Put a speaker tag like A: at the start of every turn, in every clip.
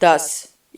A: 10।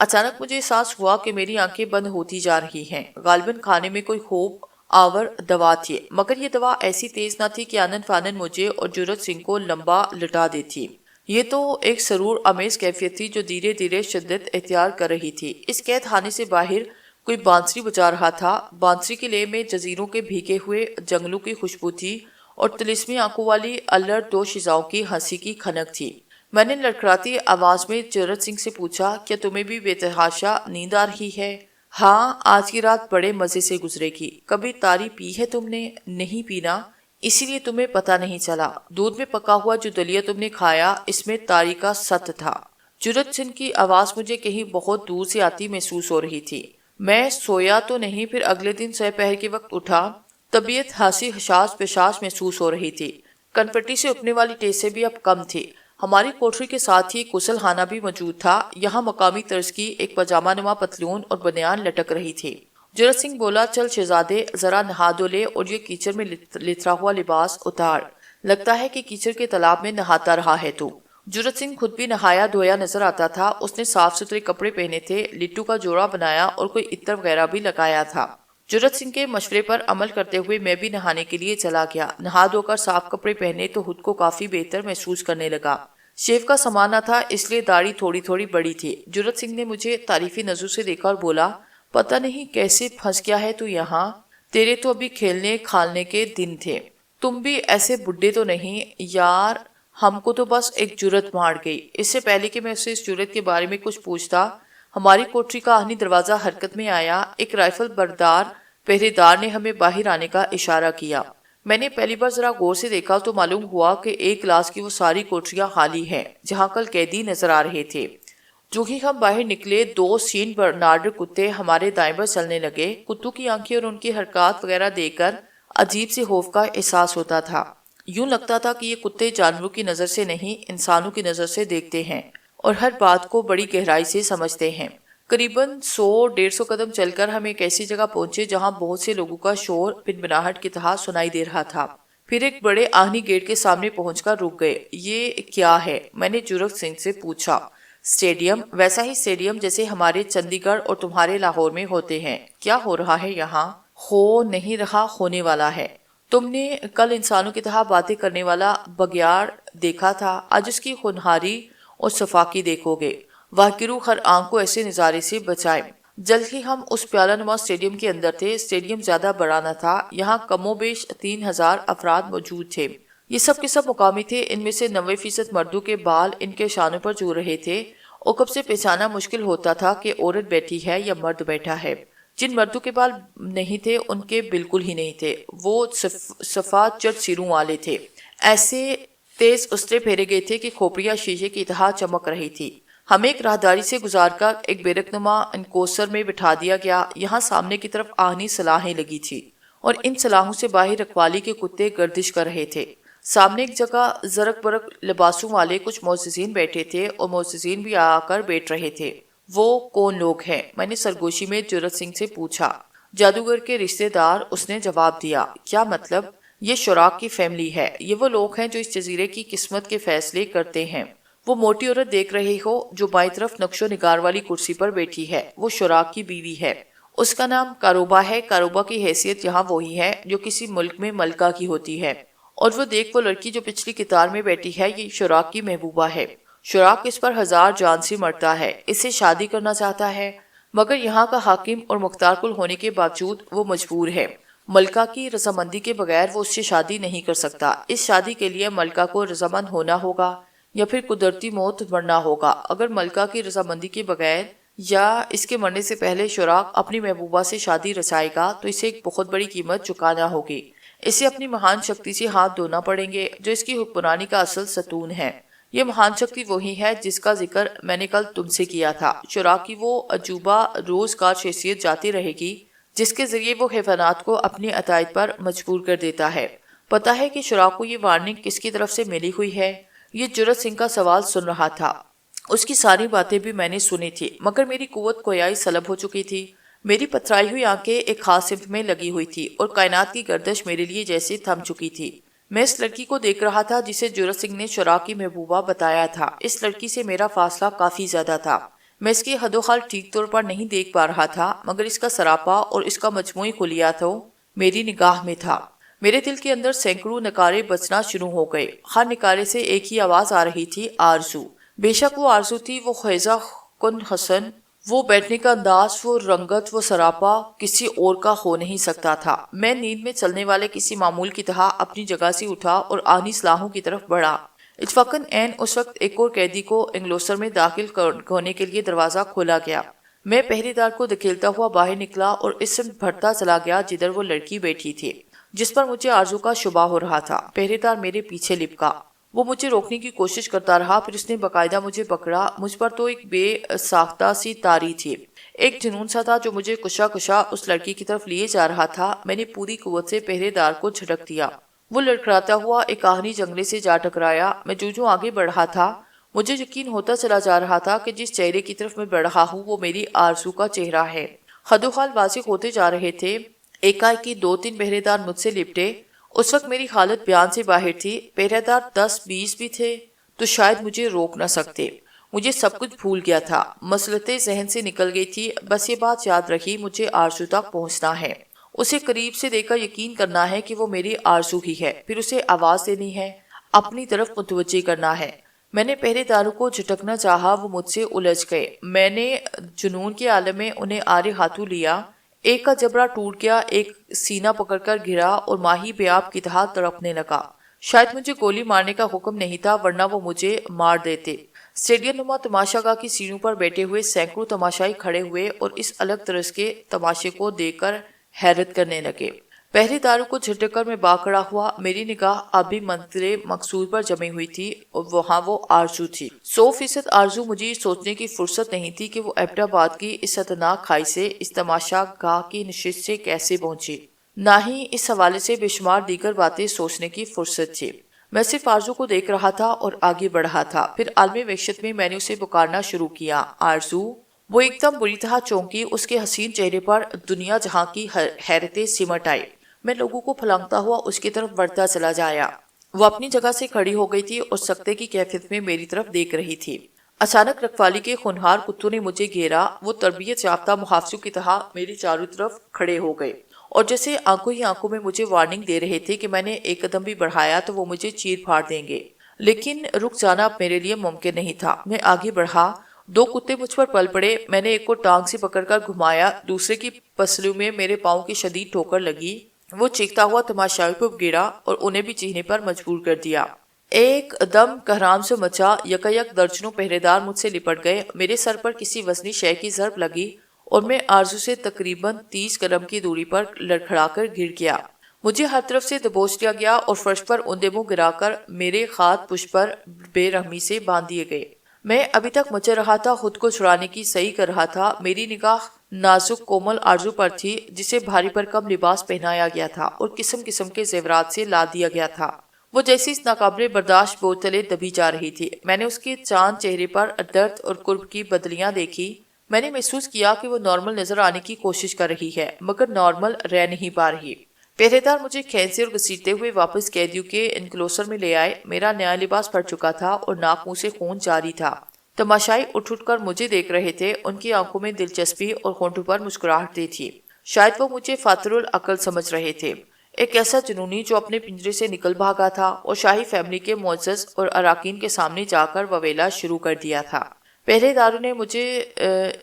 A: اچانک مجھے احساس ہوا کہ میری آنکھیں بند ہوتی جا رہی ہیں۔ غالباً کھانے میں کوئی خوب آور دوا تھی، مگر یہ دوا ایسی تیز نہ تھی کہ آنن فانن مجھے اور جرت سنگھ کو لمبا لٹا دیتی۔ یہ تو ایک سرور آمیز کیفیت تھی جو دھیرے دھیرے شدت اختیار کر رہی تھی۔ اس قید خانے سے باہر کوئی بانسری بجا رہا تھا۔ بانسری کے لے میں جزیروں کے بھیگے ہوئے جنگلوں کی خوشبو تھی اور طلسمی آنکھوں والی الر دو شیزاؤں کی ہنسی کی کھنک تھی۔ میں نے لڑکھڑاتی آواز میں جرت سنگھ سے پوچھا، کیا تمہیں بھی بے تحاشا نیند آ رہی ہے؟ ہاں، آج کی رات بڑے مزے سے گزرے گی۔ کبھی تاری پی ہے تم نے؟ نہیں پینا، اسی لیے تمہیں پتہ نہیں چلا۔ دودھ میں پکا ہوا جو دلیا تم نے کھایا، اس میں تاری کا ست تھا۔ جرت سنگھ کی آواز مجھے کہیں بہت دور سے آتی محسوس ہو رہی تھی۔ میں سویا تو نہیں، پھر اگلے دن سہ پہر کے وقت اٹھا۔ طبیعت ہنسی حشاش پشاش محسوس ہو رہی تھی۔ کنپٹی سے اٹھنے والی ٹیسیں بھی اب کم تھی۔ ہماری کوٹری کے ساتھ ہی غسل خانہ بھی موجود تھا۔ یہاں مقامی طرز کی ایک پاجامہ نما پتلون اور بنیان لٹک رہی تھی۔ جرت سنگھ بولا، چل شہزادے، ذرا نہا دھو لے اور یہ کیچڑ میں لترا ہوا لباس اتار۔ لگتا ہے کہ کیچڑ کے تالاب میں نہاتا رہا ہے تو۔ جرت سنگھ خود بھی نہایا دھویا نظر آتا تھا۔ اس نے صاف ستھرے کپڑے پہنے تھے، لٹو کا جوڑا بنایا اور کوئی عطر وغیرہ بھی لگایا تھا۔ جرت سنگھ کے مشورے پر عمل کرتے ہوئے میں بھی نہانے کے لیے چلا گیا۔ نہا دھو کر صاف کپڑے پہنے تو خود کو کافی بہتر محسوس کرنے لگا۔ شیو کا سامان نہ تھا، اس لیے داڑھی تھوڑی تھوڑی بڑی تھی۔ جرت سنگھ نے مجھے تعریفی نظر سے دیکھا اور بولا، پتہ نہیں کیسے پھنس گیا ہے تو یہاں، تیرے تو ابھی کھیلنے کھالنے کے دن تھے۔ تم بھی ایسے بڈھے تو نہیں یار، ہم کو تو بس ایک جرت مار گئی۔ اس سے پہلے کہ میں اسے اس جرت کے بارے میں کچھ پوچھتا، ہماری کوٹری کا آہنی دروازہ حرکت میں آیا۔ ایک رائفل بردار پہرے دار نے ہمیں باہر آنے کا اشارہ کیا۔ میں نے پہلی بار ذرا غور سے دیکھا تو معلوم ہوا کہ ایک کلاس کی وہ ساری کوٹریاں خالی ہیں جہاں کل قیدی نظر آ رہے تھے۔ جو ہی ہم باہر نکلے، دو سین برنارڈ کتے ہمارے دائیں بائیں چلنے لگے۔ کتوں کی آنکھیں اور ان کی حرکات وغیرہ دیکھ کر عجیب سے خوف کا احساس ہوتا تھا۔ یوں لگتا تھا کہ یہ کتے جانوروں کی نظر سے نہیں، انسانوں کی نظر سے دیکھتے ہیں اور ہر بات کو بڑی گہرائی سے سمجھتے ہیں۔ قریباً 100-150 قدم چل کر ہم ایک ایسی جگہ پہنچے جہاں بہت سے لوگوں کا شور بنبناہٹ کی طرح سنائی دے رہا تھا۔ پھر ایک بڑے آہنی گیٹ کے سامنے پہنچ کر رک گئے۔ یہ کیا ہے؟ میں نے جرت سنگھ سے پوچھا۔ اسٹیڈیم، ویسا ہی اسٹیڈیم جیسے ہمارے چندی گڑھ اور تمہارے لاہور میں ہوتے ہیں۔ کیا ہو رہا ہے یہاں؟ ہو نہیں رہا، ہونے والا ہے۔ تم نے کل انسانوں کی طرح باتیں کرنے والا بگیاڑ دیکھا تھا، آج اس کی خونخواری اور صفاقی دیکھو گے۔ واہگرو ہر آنکھ کو ایسے نظارے سے بچائے۔ جلد ہی ہم اس پیالہ نما اسٹیڈیم کے اندر تھے۔ اسٹیڈیم زیادہ بڑا نہ تھا، یہاں کم و بیش 3000 افراد موجود تھے۔ یہ سب کے سب مقامی تھے، ان میں سے 90% مردوں کے بال ان کے شانوں پر جھول رہے تھے۔ عقب سے پہچانا مشکل ہوتا تھا کہ عورت بیٹھی ہے یا مرد بیٹھا ہے۔ جن مردوں کے بال نہیں تھے ان کے بالکل ہی نہیں تھے، وہ سفید چٹ سروں والے تھے، ایسے تیز استرے پھیرے گئے تھے کہ کھوپڑیاں شیشے کی طرح چمک رہی تھی۔ ہمیں ایک راہداری سے گزار کر ایک بیرک نما انکوسر میں بٹھا دیا گیا۔ یہاں سامنے کی طرف آہنی سلاحیں لگی تھی اور ان سلاحوں سے باہر رکھوالی کے کتے گردش کر رہے تھے۔ سامنے ایک جگہ زرق برق لباسوں والے کچھ معززین بیٹھے تھے اور معززین بھی آ کر بیٹھ رہے تھے۔ وہ کون لوگ ہیں؟ میں نے سرگوشی میں جرت سنگھ سے پوچھا۔ جادوگر کے رشتہ دار، اس نے جواب دیا۔ کیا مطلب؟ یہ شراک کی فیملی ہے۔ یہ وہ لوگ ہیں جو اس جزیرے کی قسمت کے فیصلے کرتے ہیں۔ وہ موٹی عورت دیکھ رہی ہو جو بائیں طرف نقش و نگار والی کرسی پر بیٹھی ہے، وہ شراک کی بیوی ہے۔ اس کا نام کاروبا ہے۔ کاروبا کی حیثیت یہاں وہی ہے جو کسی ملک میں ملکہ کی ہوتی ہے۔ اور وہ دیکھ وہ لڑکی جو پچھلی قطار میں بیٹھی ہے، یہ شراک کی محبوبہ ہے۔ شراک اس پر 1000 جان سے مرتا ہے، اس سے شادی کرنا چاہتا ہے، مگر یہاں کا حاکم اور مختار کل ہونے کے باوجود وہ مجبور ہے۔ ملکہ کی رضامندی کے بغیر وہ اس سے شادی نہیں کر سکتا۔ اس شادی کے لیے ملکہ کو رضامند ہونا ہوگا یا پھر قدرتی موت مرنا ہوگا۔ اگر ملکہ کی رضامندی کے بغیر یا اس کے مرنے سے پہلے شراک اپنی محبوبہ سے شادی رچائے گا تو اسے ایک بہت بڑی قیمت چکانا ہوگی۔ اسے اپنی مہان شکتی سے ہاتھ دھونا پڑیں گے جو اس کی حکمرانی کا اصل ستون ہے۔ یہ مہان شکتی وہی ہے جس کا ذکر میں نے کل تم سے کیا تھا۔ شراک کی وہ عجوبہ روزگار شخصیت جاتی رہے گی جس کے ذریعے وہ حیوانات کو اپنی عطائیت پر مجبور کر دیتا ہے۔ پتہ ہے کہ شراک کو یہ وارننگ کس کی طرف سے ملی ہوئی ہے؟ یہ جرت سنگھ کا سوال سن رہا تھا۔ اس کی ساری باتیں بھی میں نے سنی تھی، مگر میری قوت گویائی سلب ہو چکی تھی۔ میری پتھرائی ہوئی آنکھیں ایک خاص سمت میں لگی ہوئی تھی اور کائنات کی گردش میرے لیے جیسے تھم چکی تھی۔ میں اس لڑکی کو دیکھ رہا تھا جسے جرت سنگھ نے شراک کی محبوبہ بتایا تھا۔ اس لڑکی سے میرا فاصلہ کافی زیادہ تھا۔ میں اس کی حد و خال ٹھیک طور پر نہیں دیکھ پا رہا تھا، مگر اس کا سراپا اور اس کا مجموعی کلیہ تو میری نگاہ میں تھا۔ میرے دل کے اندر سینکڑوں نکارے بجنا شروع ہو گئے۔ ہر نکارے سے ایک ہی آواز آ رہی تھی، آرزو۔ بے شک وہ آرزو تھی، وہ خیزہ کن حسن، وہ بیٹھنے کا انداز، وہ رنگت، وہ سراپا کسی اور کا ہو نہیں سکتا تھا۔ میں نیند میں چلنے والے کسی معمول کی طرح اپنی جگہ سے اٹھا اور آنی سلاخوں کی طرف بڑھا۔ اتفاقاً عین اس وقت ایک اور قیدی کو انگلوسر میں داخل ہونے کے لیے دروازہ کھولا گیا۔ میں پہرے دار کو دھکیلتا ہوا باہر نکلا اور اس سمت بڑھتا چلا گیا جدھر وہ لڑکی بیٹھی تھی جس پر مجھے آرزو کا شبہ ہو رہا تھا۔ پہرے دار میرے پیچھے لپکا، وہ مجھے روکنے کی کوشش کرتا رہا، پھر اس نے باقاعدہ مجھے پکڑا۔ مجھ پر تو ایک بے ساختہ سی طاری تھی، ایک جنون سا تھا جو مجھے کشا کشا اس لڑکی کی طرف لیے جا رہا تھا۔ میں نے پوری قوت سے پہرے دار کو جھٹک دیا، وہ لڑکھڑاتا ہوا ایک آہنی جنگلے سے جا ٹکرایا۔ میں جو آگے بڑھ رہا تھا مجھے یقین ہوتا چلا جا رہا تھا کہ جس چہرے کی طرف میں بڑھ رہا ہوں وہ میری آرزو کا چہرہ ہے۔ حد و خال واضح ہوتے جا رہے تھے۔ ایک دو تین پہرے دار مجھ سے لپٹے۔ اس وقت میری حالت بیان سے باہر تھی۔ پہرے دار 10-20 بھی تھے تو شاید مجھے روک نہ سکتے۔ مجھے سب کچھ بھول گیا تھا، مسلطیں ذہن سے نکل گئی تھی۔ بس یہ بات یاد رکھی، مجھے آرزو تک پہنچنا ہے، اسے قریب سے دیکھ کر یقین کرنا ہے کہ وہ میری آرزو ہی ہے، پھر اسے آواز دینی ہے، اپنی طرف متوجہ کرنا ہے۔ میں نے پہرے داروں کو جھٹکنا چاہا، وہ مجھ سے الجھ گئے۔ میں نے جنون کے عالم میں انہیں آڑے ہاتھوں لیا۔ ایک کا جبڑا ٹوٹ گیا، ایک سینہ پکڑ کر گرا اور ماہی بے آب کی طرح تڑپنے لگا۔ شاید مجھے گولی مارنے کا حکم نہیں تھا ورنہ وہ مجھے مار دیتے۔ اسٹیڈیم نما تماشا گاہ کی سیڑھیوں پر بیٹھے ہوئے سینکڑوں تماشائی کھڑے ہوئے اور اس الگ طرز کے تماشے کو دیکھ کر حیرت کرنے لگے۔ پہرے داروں کو جھٹک کر میں باکھڑا ہوا۔ میری نگاہ اب بھی منزل مقصود پر جمی ہوئی تھی اور وہاں وہ آرزو تھی، 100% آرزو۔ مجھے سوچنے کی فرصت نہیں تھی کہ وہ ایبٹ آباد کی اس خطرناک کھائی سے اس تماشا گاہ کی نشست سے کیسے پہنچی، نہ ہی اس حوالے سے بے شمار دیگر باتیں سوچنے کی فرصت تھی۔ میں صرف آرزو کو دیکھ رہا تھا اور آگے بڑھا تھا۔ پھر عالمی وحشت میں نے اسے پکارنا شروع کیا، آرزو۔ وہ ایک دم بری طرح چونکی، اس کے حسین چہرے پر دنیا جہاں کی حیرتیں سمٹ آئی۔ میں لوگوں کو پھلانگتا ہوا اس کی طرف بڑھتا چلا جایا۔ وہ اپنی جگہ سے کھڑی ہو گئی تھی اور سکتے کی کیفیت میں میری طرف دیکھ رہی تھی۔ اچانک رکھوالی کے خونخوار کتوں نے مجھے گھیرا۔ وہ تربیت یافتہ محافظوں کی طرح میری چاروں طرف کھڑے ہو گئے اور جیسے آنکھوں ہی آنکھوں میں مجھے وارننگ دے رہے تھے کہ میں نے ایک قدم بھی بڑھایا تو وہ مجھے چیر پھاڑ دیں گے۔ لیکن رک جانا اب میرے لیے ممکن نہیں تھا۔ میں آگے بڑھا، 2 کتے مجھ پر پل پڑے۔ میں نے ایک کو ٹانگ سے پکڑ کر گھمایا، دوسرے کی پسلیوں میں میرے پاؤں کی شدید ٹھوکر لگی۔ وہ چیختا ہوا تماشائیوں پر گرا اور انہیں بھی چیخنے پر مجبور کر دیا۔ ایک دم کہرام سے مچا، یکایک درجنوں پہرے دار مجھ سے لپٹ گئے۔ میرے سر پر کسی وزنی شے کی ضرب لگی اور میں آرزو سے تقریباً 30 قدم کی دوری پر لڑکھڑا کر گر گیا۔ مجھے ہر طرف سے دبوچ لیا گیا اور فرش پر اوندے منہ گرا کر میرے ہاتھ پشت پر بے رحمی سے باندھ دیے گئے۔ میں ابھی تک مچل رہا تھا، خود کو چھڑانے کی سعی کر رہا تھا۔ میری نگاہ نازک کومل آرزو پر تھی جسے بھاری بھرکم لباس پہنایا گیا تھا اور قسم قسم کے زیورات سے لاد دیا گیا تھا۔ وہ جیسی اس ناقابل برداشت بوجھ تلے دبی جا رہی تھی۔ میں نے اس کے چاند چہرے پر درد اور قرب کی بدلیاں دیکھی۔ میں نے محسوس کیا کہ وہ نارمل نظر آنے کی کوشش کر رہی ہے مگر نارمل رہ نہیں پا رہی۔ پہرے دار مجھے کھینچتے اور گھسیٹتے ہوئے واپس قیدیوں کے انکلوسر میں لے آئے۔ میرا نیا لباس پھٹ چکا تھا اور ناک منہ سے خون جاری تھا۔ تماشائی اٹھ اٹھ کر مجھے دیکھ رہے تھے، ان کی آنکھوں میں دلچسپی اور ہونٹوں پر مسکراہٹیں تھی۔ شاید وہ مجھے فاتر العقل سمجھ رہے تھے، ایک ایسا جنونی جو اپنے پنجرے سے نکل بھاگا تھا اور شاہی فیملی کے معزز اور اراکین کے سامنے جا کر وویلا شروع کر دیا تھا۔ پہرے داروں نے مجھے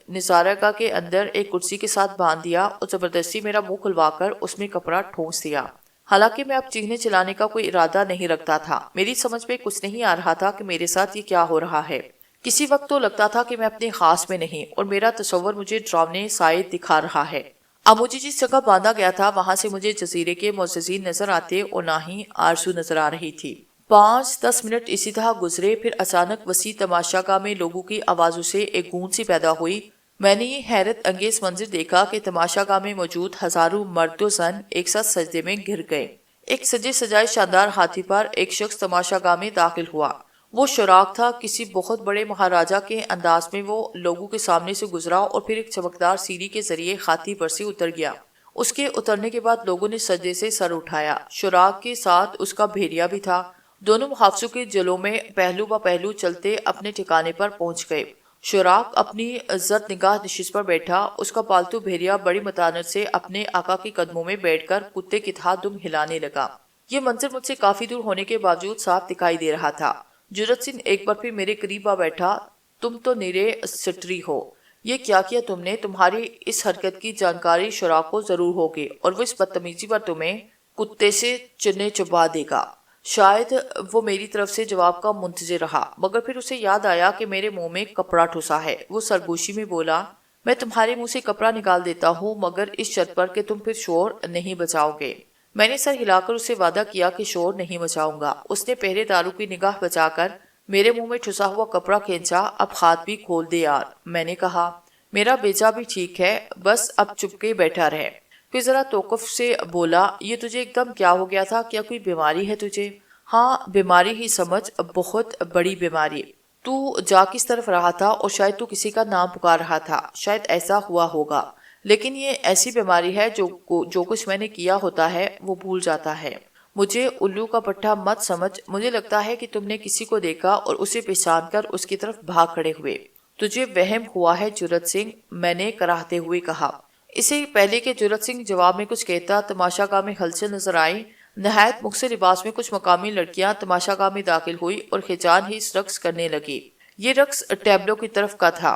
A: نظارہ گاہ کے اندر ایک کرسی کے ساتھ باندھ دیا اور زبردستی میرا منہ کھلوا کر اس میں کپڑا ٹھونس دیا۔ حالانکہ میں اب چیخنے چلانے کا کوئی ارادہ نہیں رکھتا تھا، میری سمجھ میں کچھ نہیں آ رہا تھا کہ میرے ساتھ یہ کیا ہو رہا ہے۔ کسی وقت تو لگتا تھا کہ میں اپنے خاص میں نہیں اور میرا تصور مجھے ڈراونے سائے دکھا رہا ہے۔ اب مجھے جس جگہ باندھا گیا تھا وہاں سے مجھے جزیرے کے معززین نظر آتے اور نہ ہی آرزو نظر آ رہی تھی۔ 5-10 منٹ اسی طرح گزرے، پھر اچانک وسیع تماشا گاہ میں لوگوں کی آوازوں سے ایک گونج سی پیدا ہوئی۔ میں نے یہ حیرت انگیز منظر دیکھا کہ تماشا گاہ میں موجود ہزاروں مرد و زن ایک ساتھ سجدے میں گر گئے۔ ایک سجے سجائے شاندار ہاتھی پر ایک شخص تماشا گاہ میں داخل ہوا۔ وہ شراک تھا، کسی بہت بڑے مہاراجہ کے انداز میں وہ لوگوں کے سامنے سے گزرا اور پھر ایک چمکدار سیڑھی کے ذریعے ہاتھی پر سے اتر گیا۔ اس کے اترنے کے بعد لوگوں نے سجدے سے سر اٹھایا۔ شراک کے ساتھ اس کا بھیڑیا بھی تھا۔ دونوں محافظوں کے جلوں میں پہلو بہ پہلو چلتے اپنے ٹھکانے پر پہنچ گئے۔ شراک اپنی زرد نگاہ نشست پر بیٹھا، اس کا پالتو بھیڑیا بڑی متانت سے اپنے آقا کے قدموں میں بیٹھ کر کتے کی طرح دم ہلانے لگا۔ یہ منظر مجھ سے کافی دور ہونے کے باوجود صاف دکھائی دے رہا تھا۔ جرت سنگھ ایک بار پھر میرے قریب آ بیٹھا۔ تم تو نرے سٹری ہو، یہ کیا کیا تم نے؟ تمہاری اس حرکت کی جانکاری شراک کو ضرور ہوگی اور وہ اس بدتمیزی پر تمہیں کتے سے چنے چبا دے گا۔ شاید وہ میری طرف سے جواب کا منتظر رہا، مگر پھر اسے یاد آیا کہ میرے منہ میں کپڑا ٹھسا ہے۔ وہ سرگوشی میں بولا، میں تمہارے منہ سے کپڑا نکال دیتا ہوں مگر اس شرط پر کہ تم پھر شور نہیں بچاؤ گے۔ میں نے سر ہلا کر اسے وعدہ کیا کہ شور نہیں بچاؤں گا۔ اس نے پہرے داروں کی نگاہ بچا کر میرے منہ میں ٹھسا ہوا کپڑا کھینچا۔ اب ہاتھ بھی کھول دے یار، میں نے کہا۔ میرا بیچا بھی ٹھیک ہے، بس اب چپ کے بیٹھا رہے۔ پھر ذرا توقف سے بولا، یہ تجھے ایک دم کیا ہو گیا تھا؟ کیا کوئی بیماری ہے تجھے؟ ہاں بیماری ہی سمجھ، بہت بڑی بیماری۔ تو جا کس طرف رہا تھا اور شاید تو کسی کا نام پکار رہا تھا، شاید ایسا ہوا ہوگا، لیکن یہ ایسی بیماری ہے جو کچھ میں نے کیا ہوتا ہے وہ بھول جاتا ہے۔ مجھے الو کا پٹھا مت سمجھ، مجھے لگتا ہے کہ تم نے کسی کو دیکھا اور اسے پہچان کر اس کی طرف بھاگ کھڑے ہوئے۔ تجھے وہم ہوا ہے جرت سنگھ، میں نے کراہتے ہوئے کہا۔ اسے پہلے کہ جرت سنگھ جواب میں کچھ کہتا، تماشا گاہ میں ہلچل نظر آئی۔ نہایت مخصر لباس میں کچھ مقامی لڑکیاں تماشا گاہ میں داخل ہوئی اور خیجان ہی رقص کرنے لگی۔ یہ رقص ٹیبلو کی طرف کا تھا۔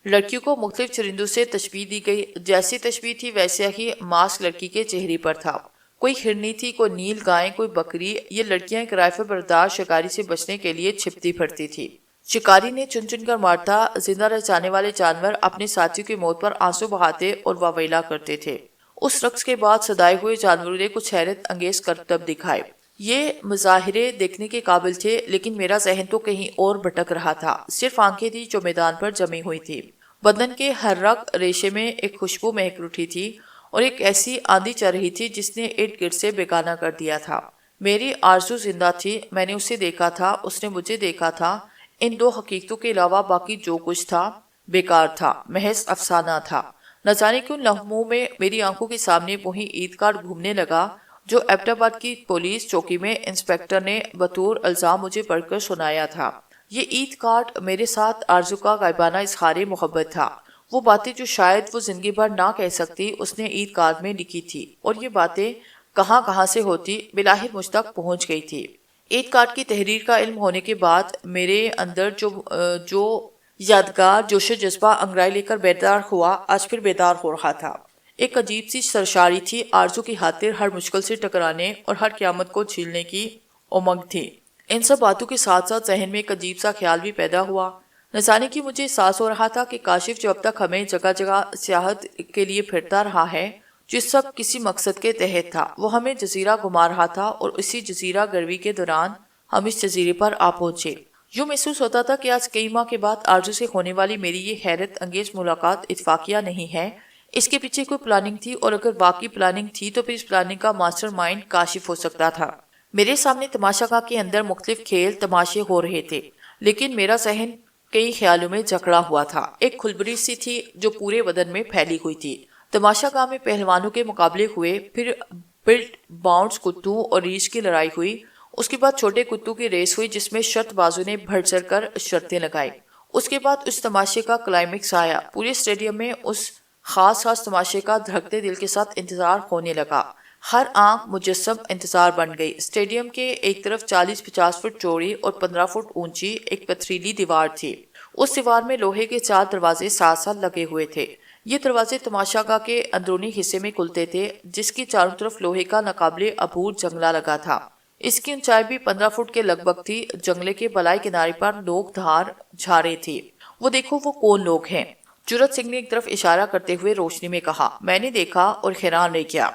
A: لڑکیوں کو مختلف چرندوں سے تشبیہ دی گئی، جیسی تشبیہ تھی ویسے ہی ماسک لڑکی کے چہرے پر تھا۔ کوئی ہرنی تھی، کوئی نیل گائے، کوئی بکری۔ یہ لڑکیاں ایک رائفل بردار شکاری سے بچنے کے لیے چھپتی پھرتی تھی۔ شکاری نے چن چن کر مارتا، زندہ رہ جانے والے جانور اپنے ساتھیوں کی موت پر آنسو بہاتے اور واویلا کرتے تھے۔ اس رقص کے بعد صدائے ہوئے جانوروں نے کچھ حیرت انگیز کرتب دکھائے۔ یہ مظاہرے دیکھنے کے قابل تھے، لیکن میرا ذہن تو کہیں اور بھٹک رہا تھا۔ صرف آنکھیں تھی جو میدان پر جمی ہوئی تھی۔ بدن کے ہر رگ ریشے میں ایک خوشبو مہک اٹھی تھی اور ایک ایسی آندھی چل رہی تھی جس نے ارد گرد سے بیگانہ کر دیا تھا۔ میری آرزو زندہ تھی، میں نے اسے دیکھا تھا، اس نے مجھے دیکھا تھا۔ ان دو حقیقتوں کے علاوہ باقی جو کچھ تھا بیکار تھا، محض افسانہ تھا۔ نہ جانے کیوں لمحوں میں میری آنکھوں کے سامنے وہی عید کارڈ گھومنے لگا جو ایبٹ آباد کی پولیس چوکی میں انسپیکٹر نے بطور الزام مجھے پڑھ کر سنایا تھا۔ یہ عید کارڈ میرے ساتھ آرزو کا غائبانہ اظہار محبت تھا۔ وہ باتیں جو شاید وہ زندگی بھر نہ کہہ سکتی، اس نے عید کارڈ میں لکھی تھی، اور یہ باتیں کہاں کہاں سے ہوتی بالآخر مجھ تک پہنچ گئی تھی۔ عید کارڈ کی تحریر کا علم ہونے کے بعد میرے اندر جو یادگار جوش و جذبہ انگڑائی لے کر بیدار ہوا، آج پھر بیدار ہو رہا تھا۔ ایک عجیب سی سرشاری تھی، آرزو کی خاطر ہر مشکل سے ٹکرانے اور ہر قیامت کو جھیلنے کی امنگ تھی۔ ان سب باتوں کے ساتھ ساتھ ذہن میں ایک عجیب سا خیال بھی پیدا ہوا۔ نہ جانے کی مجھے احساس ہو رہا تھا کہ کاشف جو اب تک ہمیں جگہ جگہ سیاحت کے لیے پھرتا رہا ہے، جو سب کسی مقصد کے تحت تھا، وہ ہمیں جزیرہ گھما رہا تھا، اور اسی جزیرہ گروی کے دوران ہم اس جزیرے پر آ پہنچے۔ یوں محسوس ہوتا تھا کہ آج کئی ماہ کے بعد آرزو سے ہونے والی میری یہ حیرت انگیز ملاقات اتفاقیہ نہیں ہے، اس کے پیچھے کوئی پلاننگ تھی، اور اگر واقعی پلاننگ تھی تو پھر اس پلاننگ کا ماسٹر مائنڈ کاشف ہو سکتا تھا۔ میرے سامنے تماشا گاہ کے اندر مختلف کھیل تماشے ہو رہے تھے، لیکن میرا ذہن کئی خیالوں میں جکڑا ہوا تھا۔ ایک کھلبری سی تھی جو پورے بدن میں پھیلی ہوئی تھی۔ تماشا گاہ میں پہلوانوں کے مقابلے ہوئے، پھر بلٹ باؤنڈز کتوں اور ریچھ کی لڑائی ہوئی، اس کے بعد چھوٹے کتوں کی ریس ہوئی جس میں شرط بازوں نے بڑھ چڑھ کر شرطیں لگائی۔ اس کے بعد اس تماشے کا کلائمیکس آیا۔ پورے اسٹیڈیم میں اس خاص تماشے کا دھڑکتے دل کے ساتھ انتظار ہونے لگا۔ ہر آنکھ مجسم انتظار بن گئی۔ اسٹیڈیم کے ایک طرف 40-50 فٹ چوڑی اور 15 فٹ اونچی ایک پتھریلی دیوار تھی۔ اس دیوار میں لوہے کے 4 دروازے ساتھ ساتھ لگے ہوئے تھے۔ یہ دروازے تماشا گاہ کے اندرونی حصے میں کھلتے تھے، جس کی چاروں طرف لوہے کا ناقابل عبور جنگلہ لگا تھا۔ اس کی اونچائی بھی 15 فٹ کے لگ بھگ تھی۔ جنگلے کے بلائی کنارے پر لوگ دھار جھارے تھے۔ وہ دیکھو وہ کون لوگ ہیں؟ جرت سنگھ نے ایک طرف اشارہ کرتے ہوئے روشنی میں کہا۔ میں نے دیکھا اور حیران رہ گیا۔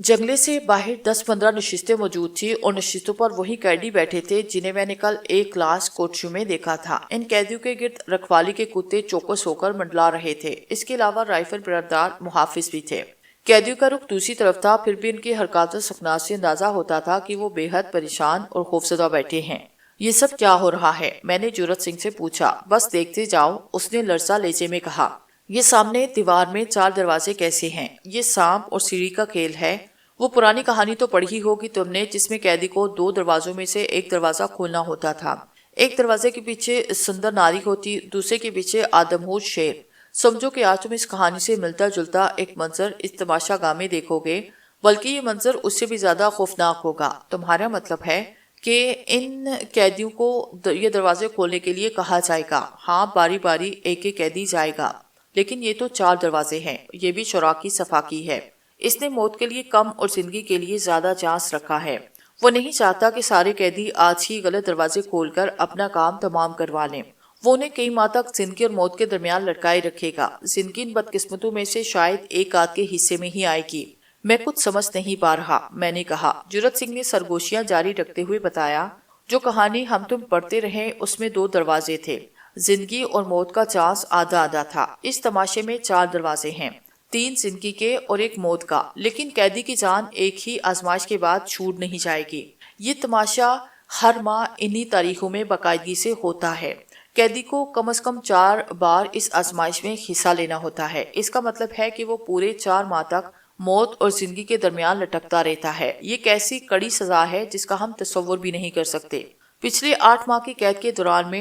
A: جنگلے سے باہر 10-15 نشستیں موجود تھی، اور نشستوں پر وہی قیدی بیٹھے تھے جنہیں میں نے کل ایک کلاس کوٹشو میں دیکھا تھا۔ ان قیدیوں کے گرد رکھوالی کے کتے چوکس ہو کر منڈلا رہے تھے۔ اس کے علاوہ رائفل بردار محافظ بھی تھے۔ قیدیوں کا رخ دوسری طرف تھا، پھر بھی ان کی حرکات و سکنات سے اندازہ ہوتا تھا کہ وہ بے حد پریشان اور خوفزدہ بیٹھے ہیں۔ یہ سب کیا ہو رہا ہے؟ میں نے جرت سنگھ سے پوچھا۔ بس دیکھتے جاؤ، اس نے لرزا لہجے میں کہا۔ یہ سامنے دیوار میں 4 دروازے کیسے ہیں؟ یہ سانپ اور سیڑھی کا کھیل ہے۔ وہ پرانی کہانی تو پڑھی ہوگی تم نے، جس میں قیدی کو 2 دروازوں میں سے ایک دروازہ کھولنا ہوتا تھا۔ ایک دروازے کے پیچھے سندر ناری ہوتی، دوسرے کے پیچھے آدمخور شیر۔ سمجھو کہ آج تم اس کہانی سے ملتا جلتا ایک منظر اس تماشا گاہ میں دیکھو گے، بلکہ یہ منظر اس سے بھی زیادہ خوفناک ہوگا۔ تمہارا مطلب ہے کہ ان قیدیوں کو یہ دروازے کھولنے کے لیے کہا جائے گا؟ ہاں، باری باری ایک ایک قیدی جائے گا، لیکن یہ تو 4 دروازے ہیں، یہ بھی شرح کی صفا کی ہے۔ اس نے موت کے لیے کم اور زندگی کے لیے زیادہ چانس رکھا ہے۔ وہ نہیں چاہتا کہ سارے قیدی آج ہی غلط دروازے کھول کر اپنا کام تمام کروا لیں۔ وہ انہیں کئی ماہ تک زندگی اور موت کے درمیان لٹکائے رکھے گا۔ زندگی ان بدقسمتوں میں سے شاید ایک آدھ کے حصے میں ہی آئے گی۔ میں کچھ سمجھ نہیں پا رہا، میں نے کہا۔ جرت سنگھ نے سرگوشیاں جاری رکھتے ہوئے بتایا، جو کہانی ہم تم پڑھتے رہے اس میں 2 دروازے تھے۔ زندگی اور موت کا چانس آدھا آدھا تھا۔ اس تماشے میں 4 دروازے ہیں، 3 زندگی کے اور 1 موت کا، لیکن قیدی کی جان ایک ہی آزمائش کے بعد چھوٹ نہیں جائے گی۔ یہ تماشا ہر ماہ انہی تاریخوں میں باقاعدگی سے ہوتا ہے۔ قیدی کو کم از کم 4 بار اس آزمائش میں حصہ لینا ہوتا ہے۔ اس کا مطلب ہے کہ وہ پورے 4 ماہ تک موت اور زندگی کے درمیان لٹکتا رہتا ہے۔ یہ کیسی کڑی سزا ہے جس کا ہم تصور بھی نہیں کر سکتے۔ پچھلے 8 ماہ کی قید کے دوران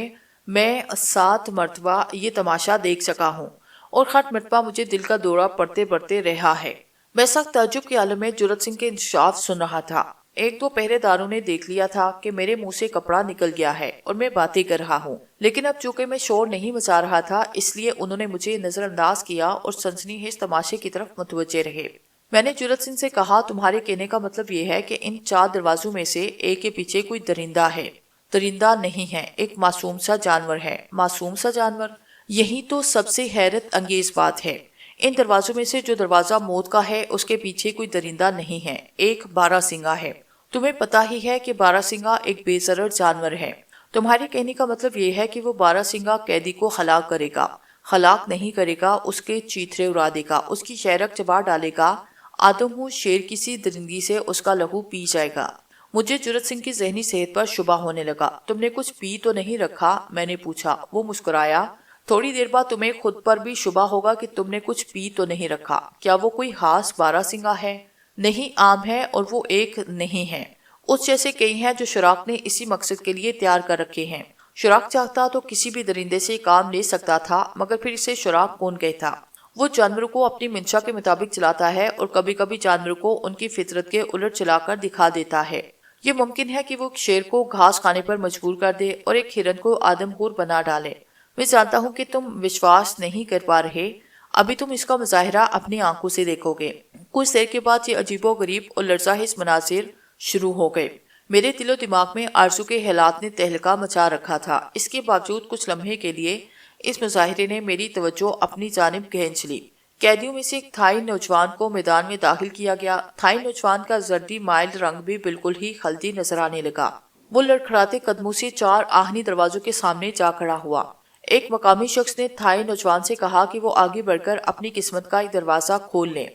A: میں 7 مرتبہ یہ تماشا دیکھ سکا ہوں، اور ہر مرتبہ مجھے دل کا دورہ پڑتے پڑتے رہا ہے۔ میں سخت تعجب کے عالم میں جرت سنگھ کے انکشاف سن رہا تھا۔ 1-2 پہرے داروں نے دیکھ لیا تھا کہ میرے منہ سے کپڑا نکل گیا ہے اور میں باتیں کر رہا ہوں، لیکن اب چونکہ میں شور نہیں مچا رہا تھا، اس لیے انہوں نے مجھے نظر انداز کیا اور سنسنی خیز تماشے کی طرف متوجہ رہے۔ میں نے جرت سنگھ سے کہا، تمہارے کہنے کا مطلب یہ ہے کہ ان 4 دروازوں میں سے ایک کے پیچھے کوئی درندہ ہے؟ درندہ نہیں ہے، ایک معصوم سا جانور ہے۔ معصوم سا جانور؟ یہی تو سب سے حیرت انگیز بات ہے۔ ان دروازوں میں سے جو دروازہ موت کا ہے اس کے پیچھے کوئی درندہ نہیں ہے، ایک بارہ سنگا ہے۔ تمہیں پتہ ہی ہے کہ بارہ سنگا ایک بے ضرر جانور ہے۔ تمہارے کہنے کا مطلب یہ ہے کہ وہ بارہ سنگا قیدی کو ہلاک کرے گا؟ ہلاک نہیں کرے گا، اس کے چیتھرے اڑا دے گا، اس کی شہرک چبا ڈالے گا۔ آدم شیر کسی درندگی سے اس کا لہو پی جائے گا۔ مجھے جرت سنگھ کی ذہنی صحت پر شبہ ہونے لگا۔ تم نے کچھ پی تو نہیں رکھا؟ میں نے پوچھا۔ وہ مسکرایا۔ تھوڑی دیر بعد تمہیں خود پر بھی شبہ ہوگا کہ تم نے کچھ پی تو نہیں رکھا۔ کیا وہ کوئی خاص بارہ سنگا ہے؟ نہیں، عام ہے، اور وہ ایک نہیں ہے۔ اس جیسے کئی ہیں جو شراک نے اسی مقصد کے لیے تیار کر رکھے ہیں۔ شراک چاہتا تو کسی بھی درندے سے کام لے سکتا تھا، مگر پھر اسے شراک کون کہتا؟ وہ جانوروں کو اپنی منشا کے مطابق چلاتا ہے اور کبھی کبھی جانوروں کو ان کی فطرت کے الٹ چلا کر دکھا دیتا ہے۔ یہ ممکن ہے کہ وہ ایک شیر کو گھاس کھانے پر مجبور کر دے اور ایک ہرن کو آدم خور بنا ڈالے۔ میں جانتا ہوں کہ تم وشواس نہیں کر پا رہے، ابھی تم اس کا مظاہرہ اپنی آنکھوں سے دیکھو گے۔ کچھ دیر کے بعد یہ عجیب و غریب اور لرزہ حس مناظر شروع ہو گئے۔ میرے دل و دماغ میں آرزو کے حالات نے تہلکہ مچا رکھا تھا۔ اس کے باوجود کچھ لمحے کے لیے اس مظاہرے نے میری توجہ اپنی جانب کھینچ لی۔ قیدیوں میں سے ایک تھائی نوجوان کو میدان میں داخل کیا گیا۔ تھائی نوجوان کا زردی مائل رنگ بھی بالکل ہی خلدی نظر آنے لگا۔ وہ لڑکھڑاتے قدموں سے 4 آہنی دروازوں کے سامنے جا کھڑا ہوا۔ ایک مقامی شخص نے تھائی نوجوان سے کہا کہ وہ آگے بڑھ کر اپنی قسمت کا ایک دروازہ کھول لیں۔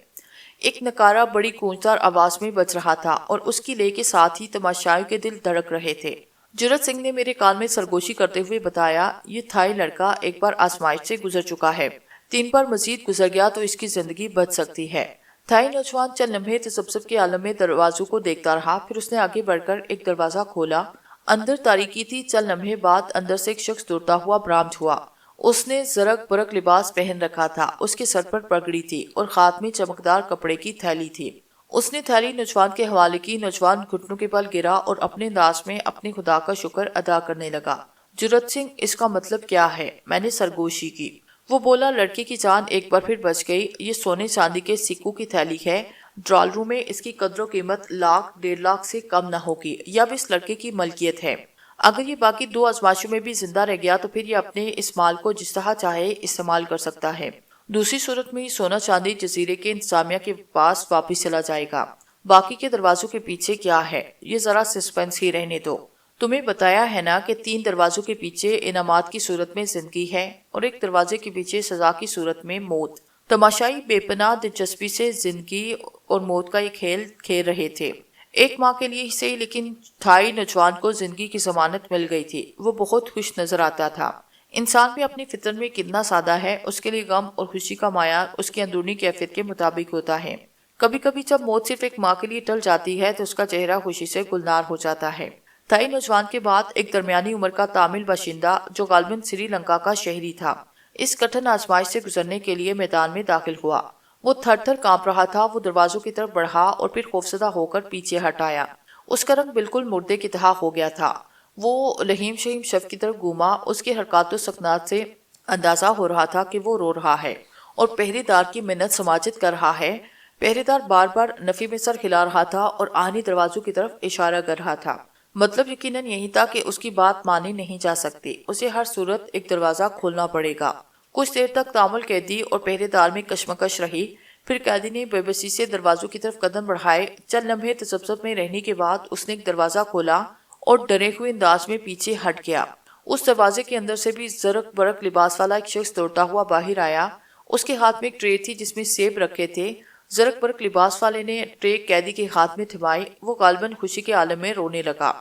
A: ایک نکارہ بڑی گونجدار آواز میں بج رہا تھا اور اس کی لے کے ساتھ ہی تماشائیوں کے دل دھڑک رہے تھے۔ جرت سنگھ نے میرے کان میں سرگوشی کرتے ہوئے بتایا، یہ تھائی لڑکا ایک بار آزمائش سے گزر چکا ہے، 3 بار مزید گزر گیا تو اس کی زندگی بچ سکتی ہے۔ تھائی نوجوان چند لمحے تذبذب کے عالم میں دروازوں کو دیکھتا رہا، پھر اس نے آگے بڑھ کر ایک دروازہ کھولا۔ اندر تاریکی تھی۔ چند لمحے بعد اندر سے ایک شخص دوڑتا ہوا برآمد ہوا۔ اس نے زرق برق لباس پہن رکھا تھا، اس کے سر پر پگڑی تھی اور ہاتھ میں چمکدار کپڑے کی تھیلی تھی۔ اس نے تھیلی نوجوان کے حوالے کی۔ نوجوان گھٹنوں کے بل گرا اور اپنے انداز میں اپنے خدا کا شکر ادا کرنے لگا۔ جرت سنگھ، اس کا مطلب کیا ہے؟ میں نے سرگوشی کی۔ وہ بولا، لڑکے کی جان ایک بار پھر بچ گئی۔ یہ سونے چاندی کے سکوں کی تھیلی ہے۔ ڈالروں میں اس کی قدر و قیمت 1,00,000-1.5 سے کم نہ ہوگی۔ یہ اب اس لڑکے کی ملکیت ہے۔ اگر یہ باقی 2 آزمائشوں میں بھی زندہ رہ گیا تو پھر یہ اپنے اس مال کو جس طرح چاہے استعمال کر سکتا ہے۔ دوسری صورت میں یہ سونا چاندی جزیرے کے انتظامیہ کے پاس واپس چلا جائے گا۔ باقی کے دروازوں کے پیچھے کیا ہے، یہ ذرا سسپنس ہی رہنے دو۔ تمہیں بتایا ہے نا کہ 3 دروازوں کے پیچھے انعامات کی صورت میں زندگی ہے اور ایک دروازے کے پیچھے سزا کی صورت میں موت۔ تماشائی بے پناہ دلچسپی سے زندگی اور موت کا یہ کھیل کھیل رہے تھے۔ 1 ماہ کے لیے سے، لیکن تھائی نوجوان کو زندگی کی ضمانت مل گئی تھی۔ وہ بہت خوش نظر آتا تھا۔ انسان بھی اپنی فطرت میں کتنا سادہ ہے، اس کے لیے غم اور خوشی کا معیار اس کی اندرونی کیفیت کے مطابق ہوتا ہے۔ کبھی کبھی جب موت صرف 1 ماہ کے لیے ٹل جاتی ہے تو اس کا چہرہ خوشی سے گلنار ہو جاتا ہے۔ تھائی نوجوان کے بعد ایک درمیانی عمر کا تامل باشندہ جو غالباً سری لنکا کا شہری تھا اس کٹھن آزمائش سے گزرنے کے لیے میدان میں داخل ہوا۔ وہ تھر تھر کانپ رہا تھا۔ وہ دروازوں کی طرف بڑھا اور پھر خوفزدہ ہو کر پیچھے ہٹ آیا۔ اس کا رنگ بالکل مردے کی طرح ہو گیا تھا۔ وہ لہیم شہیم شب کی طرف گھوما۔ اس کی حرکات و سکنات سے اندازہ ہو رہا تھا کہ وہ رو رہا ہے اور پہرے دار کی منت سماجت کر رہا ہے۔ پہرے دار بار بار نفی میں سر ہلا رہا تھا اور آہنی دروازوں کی طرف اشارہ کر رہا تھا۔ مطلب یقیناً یہی تھا کہ اس کی بات مانی نہیں جا سکتی، اسے ہر صورت ایک دروازہ کھولنا پڑے گا۔ کچھ دیر تک تامل قیدی اور پہرے دار میں کشمکش رہی، پھر قیدی نے بے بسی سے دروازوں کی طرف قدم بڑھائے۔ چند لمحے تذبذب میں رہنے کے بعد اس نے ایک دروازہ کھولا اور ڈرے ہوئے انداز میں پیچھے ہٹ گیا۔ اس دروازے کے اندر سے بھی زرق برق لباس والا ایک شخص دوڑتا ہوا باہر آیا۔ اس کے ہاتھ میں ایک ٹرے تھی جس میں سیب رکھے تھے۔ زرق برق لباس والے نے ٹرے قیدی کے ہاتھ میں تھمائی۔ وہ غالباً خوشی کے عالم میں رونے لگا۔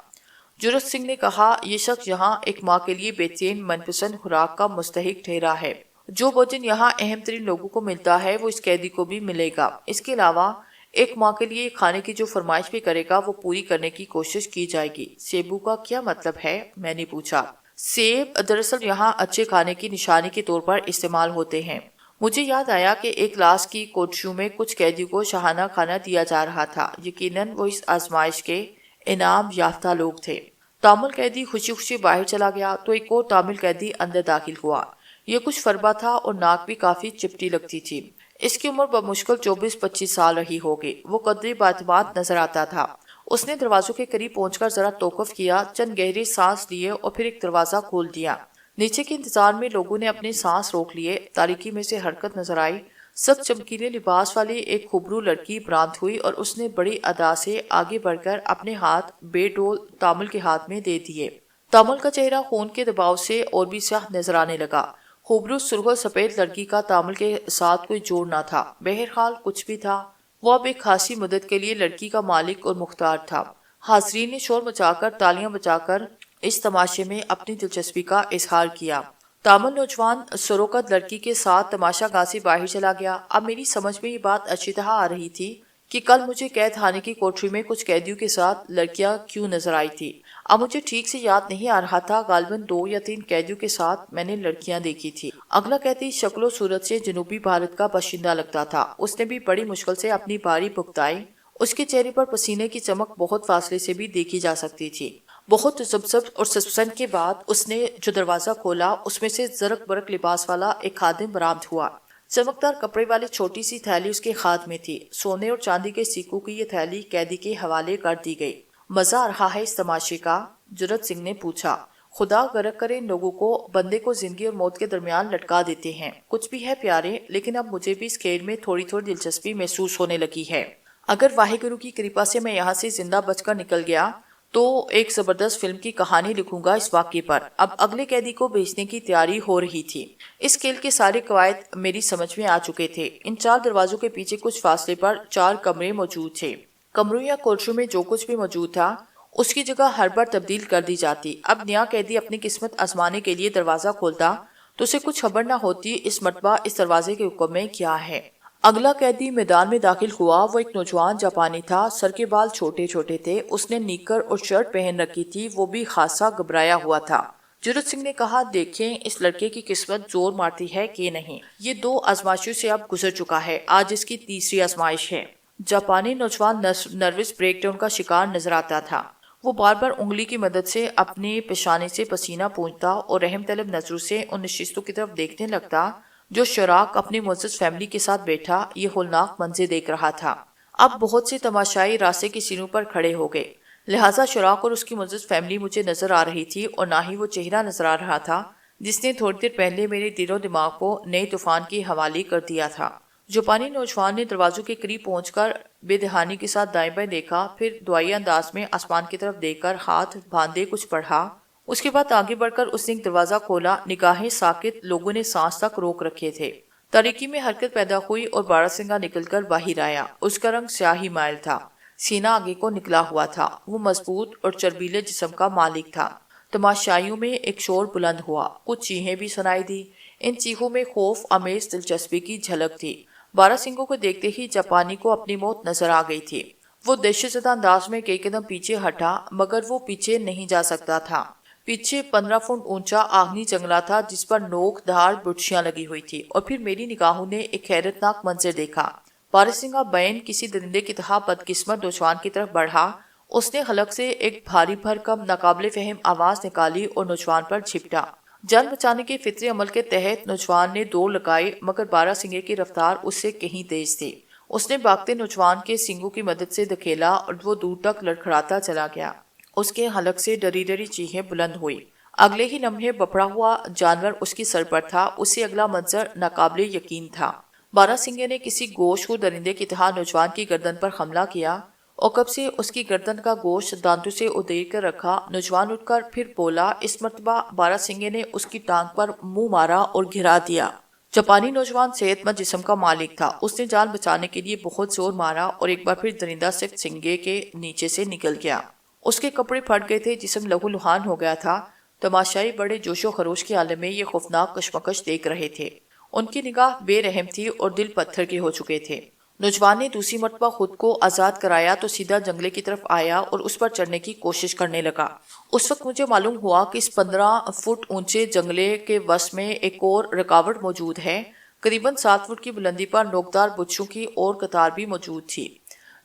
A: جرت سنگھ نے کہا، یہ شخص یہاں ایک ماں کے لیے بے چین من پسند خوراک کا مستحق ٹھہرا ہے۔ جو بھوجن یہاں اہم ترین لوگوں کو ملتا ہے وہ اس قیدی کو بھی ملے گا۔ اس کے علاوہ ایک ماں کے لیے کھانے کی جو فرمائش بھی کرے گا وہ پوری کرنے کی کوشش کی جائے گی۔ سیبو کا کیا مطلب ہے؟ میں نے پوچھا۔ سیب دراصل یہاں اچھے کھانے کی نشانی کے طور پر استعمال ہوتے ہیں۔ مجھے یاد آیا کہ ایک کلاس کی کوٹشیوں میں کچھ قیدیوں کو شاہانہ کھانا دیا جا رہا تھا۔ یقیناً وہ اس آزمائش کے انعام یافتہ لوگ تھے۔ تامل قیدی خوشی خوشی باہر چلا گیا تو ایک اور تامل قیدی اندر داخل ہوا۔ یہ کچھ فربا تھا اور ناک بھی کافی چپٹی لگتی تھی۔ اس کی عمر بمشکل 24-25 سال رہی ہوگی۔ وہ قدرے باعتماد نظر آتا تھا۔ اس نے دروازوں کے قریب پہنچ کر ذرا توقف کیا، چند گہرے سانس لیے اور پھر ایک دروازہ کھول دیا۔ نیچے کے انتظار میں لوگوں نے اپنے سانس روک لیے۔ تاریکی میں سے حرکت نظر آئی۔ سب چمکیلے لباس والی ایک خوبرو لڑکی برآمد ہوئی اور اس نے بڑی ادا سے آگے بڑھ کر اپنے ہاتھ بے ڈول تامل کے ہاتھ میں دے دیے۔ تامل کا چہرہ خون کے دباؤ سے اور بھی سیاہ نظر آنے لگا۔ خوبرو سرخ و سفید لڑکی کا تامل کے ساتھ کوئی جوڑ نہ تھا۔ بہرحال کچھ بھی تھا، وہ اب ایک خاصی مدت کے لیے لڑکی کا مالک اور مختار تھا۔ حاضرین نے شور مچا کر تالیاں بجا کر اس تماشے میں اپنی دلچسپی کا اظہار کیا۔ تامل نوجوان سروقت لڑکی کے ساتھ تماشا گاہ سے باہر چلا گیا۔ اب میری سمجھ میں یہ بات اچھی طرح آ رہی تھی کہ کل مجھے قید خانے کی کوٹری میں کچھ قیدیوں کے ساتھ لڑکیاں کیوں نظر آئی تھی۔ اب مجھے ٹھیک سے یاد نہیں آ رہا تھا، غالباً 2 یا 3 قیدیوں کے ساتھ میں نے لڑکیاں دیکھی تھی۔ اگلا قیدی شکل و صورت سے جنوبی بھارت کا باشندہ لگتا تھا۔ اس نے بھی بڑی مشکل سے اپنی باری بھگتائی۔ اس کے چہرے پر پسینے کی چمک بہت فاصلے سے بھی دیکھی جا سکتی تھی۔ بہت تذبذب اور سسپنس کے بعد اس نے جو دروازہ کھولا اس میں سے زرق برق لباس والا ایک خادم برآمد ہوا۔ چمکدار کپڑے والی چھوٹی سی تھیلی اس کے ہاتھ میں تھی۔ سونے اور چاندی کے سکوں کی یہ تھیلی قیدی کے حوالے کر دی گئی۔ مزہ آ رہا ہے اس تماشے کا؟ جرت سنگھ نے پوچھا۔ خدا غرق کرے ان لوگوں کو، بندے کو زندگی اور موت کے درمیان لٹکا دیتے ہیں۔ کچھ بھی ہے پیارے، لیکن اب مجھے بھی اس کھیل میں تھوڑی دلچسپی محسوس ہونے لگی ہے۔ اگر واحد گرو کی کرپا سے میں یہاں سے زندہ بچ کر نکل گیا تو ایک زبردست فلم کی کہانی لکھوں گا اس واقعے پر۔ اب اگلے قیدی کو بھیجنے کی تیاری ہو رہی تھی۔ اس کھیل کے سارے قواعد میری سمجھ میں آ چکے تھے۔ ان 4 دروازوں کے پیچھے کچھ فاصلے پر 4 کمرے موجود تھے۔ کمروں یا کوٹروں میں جو کچھ بھی موجود تھا اس کی جگہ ہر بار تبدیل کر دی جاتی۔ اب نیا قیدی اپنی قسمت آزمانے کے لیے دروازہ کھولتا تو اسے کچھ خبر نہ ہوتی اس مرتبہ اس دروازے کے حکم میں کیا ہے۔ اگلا قیدی میدان میں داخل ہوا۔ وہ ایک نوجوان جاپانی تھا۔ سر کے بال چھوٹے چھوٹے تھے۔ اس نے نیکر اور شرٹ پہن رکھی تھی۔ وہ بھی خاصا گھبرایا ہوا تھا۔ جرت سنگھ نے کہا، دیکھیں اس لڑکے کی قسمت زور مارتی ہے کہ نہیں۔ یہ 2 آزمائشوں سے اب گزر چکا ہے، آج اس کی تیسری آزمائش ہے۔ جاپانی نوجوان نروس بریک ڈاؤن کا شکار نظر آتا تھا۔ وہ بار بار انگلی کی مدد سے اپنے پیشانے سے پسینہ پونچھتا اور رحم طلب نظروں سے ان نشستوں کی طرف دیکھنے لگتا جو شراک اپنی معزز فیملی کے ساتھ بیٹھا یہ ہولناک منظر دیکھ رہا تھا۔ اب بہت سے تماشائی راستے کی سینوں پر کھڑے ہو گئے، لہٰذا شراک اور اس کی معزز فیملی مجھے نظر آ رہی تھی اور نہ ہی وہ چہرہ نظر آ رہا تھا جس نے تھوڑی دیر پہلے میرے دل و دماغ کو نئے طوفان کے حوالے کر دیا تھا۔ جاپانی نوجوان نے دروازوں کے قریب پہنچ کر بے دہانی کے ساتھ دائیں بائیں دیکھا، پھر دعائیہ انداز میں آسمان کی طرف دیکھ کر ہاتھ باندھے کچھ پڑھا۔ اس کے بعد آگے بڑھ کر اس نے ایک دروازہ کھولا۔ نگاہیں ساکت، لوگوں نے سانس تک روک رکھے تھے۔ تاریکی میں حرکت پیدا ہوئی اور باراسنگا نکل کر باہر آیا۔ اس کا رنگ سیاہی مائل تھا، سینہ آگے کو نکلا ہوا تھا۔ وہ مضبوط اور چربیلے جسم کا مالک تھا۔ تماشائیوں میں ایک شور بلند ہوا، کچھ چیخیں بھی سنائی دی۔ ان چیخوں میں خوف آمیز دلچسپی کی جھلک تھی۔ باراسنگوں کو دیکھتے ہی جاپانی کو اپنی موت نظر آ گئی تھی۔ وہ دہشت زدہ انداز میں کئی قدم پیچھے ہٹا، مگر وہ پیچھے نہیں جا سکتا تھا۔ پیچھے 15 فٹ اونچا آہنی جنگلہ تھا جس پر نوک دھار برچھیاں لگی ہوئی تھی، اور پھر میری نگاہوں نے ایک حیرتناک منظر دیکھا۔ باراسنگھا بین کسی درندے کی طرح بدقسمت نوجوان کی طرف بڑھا۔ اس نے حلق سے ایک بھاری بھرکم ناقابل فہم آواز نکالی اور نوجوان پر جھپٹا۔ جان بچانے کے فطری عمل کے تحت نوجوان نے دوڑ لگائی، مگر باراسنگھے کی رفتار اس سے کہیں تیز تھی۔ اس نے بھاگتے نوجوان کے سینگوں کی مدد سے دھکیلا اور وہ دور تک لڑکھڑاتا چلا گیا۔ اس کے حلق سے ڈری ڈری چیخیں بلند ہوئی۔ اگلے ہی لمحے بپھڑا ہوا جانور اس کی سر پر تھا۔ اس سے اگلا منظر ناقابل یقین تھا۔ باراسنگھے نے کسی گوشت خور درندے کی طرح نوجوان کی گردن پر حملہ کیا۔ عقب سے اس کی گردن کا گوشت دانتوں سے ادیر کر رکھا۔ نوجوان اٹھ کر پھر بولا۔ اس مرتبہ باراسنگھے نے اس کی ٹانگ پر منہ مارا اور گرا دیا۔ جاپانی نوجوان صحت مند جسم کا مالک تھا۔ اس نے جان بچانے کے لیے بہت زور مارا اور ایک بار پھر درندہ صرف سنگے کے نیچے سے نکل گیا۔ اس کے کپڑے پھٹ گئے تھے، جسم لہو لہان ہو گیا تھا۔ تماشائی بڑے جوش و خروش کے عالم میں یہ خوفناک کشمکش دیکھ رہے تھے۔ ان کی نگاہ بے رحم تھی اور دل پتھر کے ہو چکے تھے۔ نوجوان نے دوسری مرتبہ خود کو آزاد کرایا تو سیدھا جنگلے کی طرف آیا اور اس پر چڑھنے کی کوشش کرنے لگا۔ اس وقت مجھے معلوم ہوا کہ اس 15 فٹ اونچے جنگلے کے وسط میں ایک اور رکاوٹ موجود ہے۔ قریباً 7 فٹ کی بلندی پر نوکدار برچھوں کی اور قطار بھی موجود تھی۔